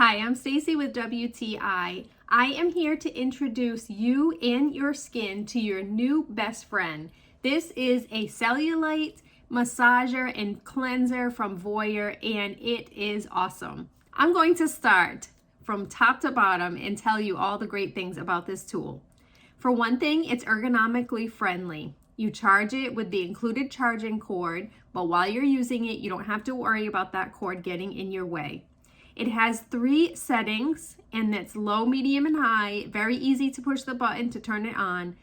Hi, I'm Stacy with WTI. I am here to introduce you and your skin to your new best friend. This is a cellulite massager and cleanser from VOYOR, and it is awesome. I'm going to start from top to bottom and tell you all the great things about this tool. For one thing, it's ergonomically friendly. You charge it with the included charging cord, but while you're using it, you don't have to worry about that cord getting in your way. It has 3 settings, and it's low, medium, and high. Very easy to push the button to turn it on.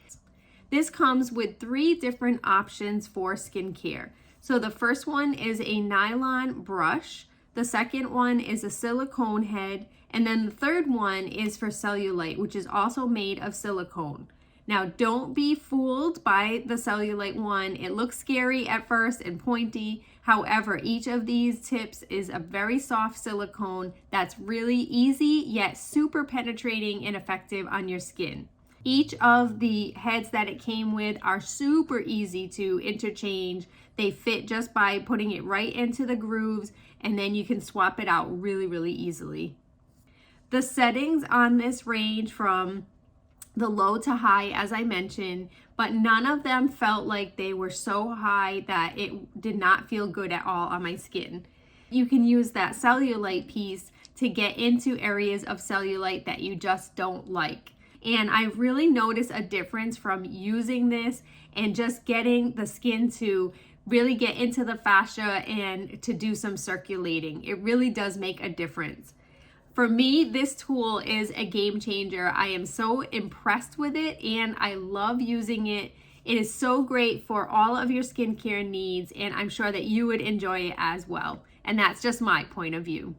This comes with 3 different options for skincare. So the first one is a nylon brush. The second one is a silicone head. And then the third one is for cellulite, which is also made of silicone. Now, don't be fooled by the cellulite one. It looks scary at first and pointy. However, each of these tips is a very soft silicone that's really easy yet super penetrating and effective on your skin. Each of the heads that it came with are super easy to interchange. They fit just by putting it right into the grooves, and then you can swap it out really easily. The settings on this range from the low to high, as I mentioned, but none of them felt like they were so high that it did not feel good at all on my skin. You can use that cellulite piece to get into areas of cellulite that you just don't like. And I really noticed a difference from using this and just getting the skin to really get into the fascia and to do some circulating. It really does make a difference. For me, this tool is a game changer. I am so impressed with it and I love using it. It is so great for all of your skincare needs, and I'm sure that you would enjoy it as well. And that's just my point of view.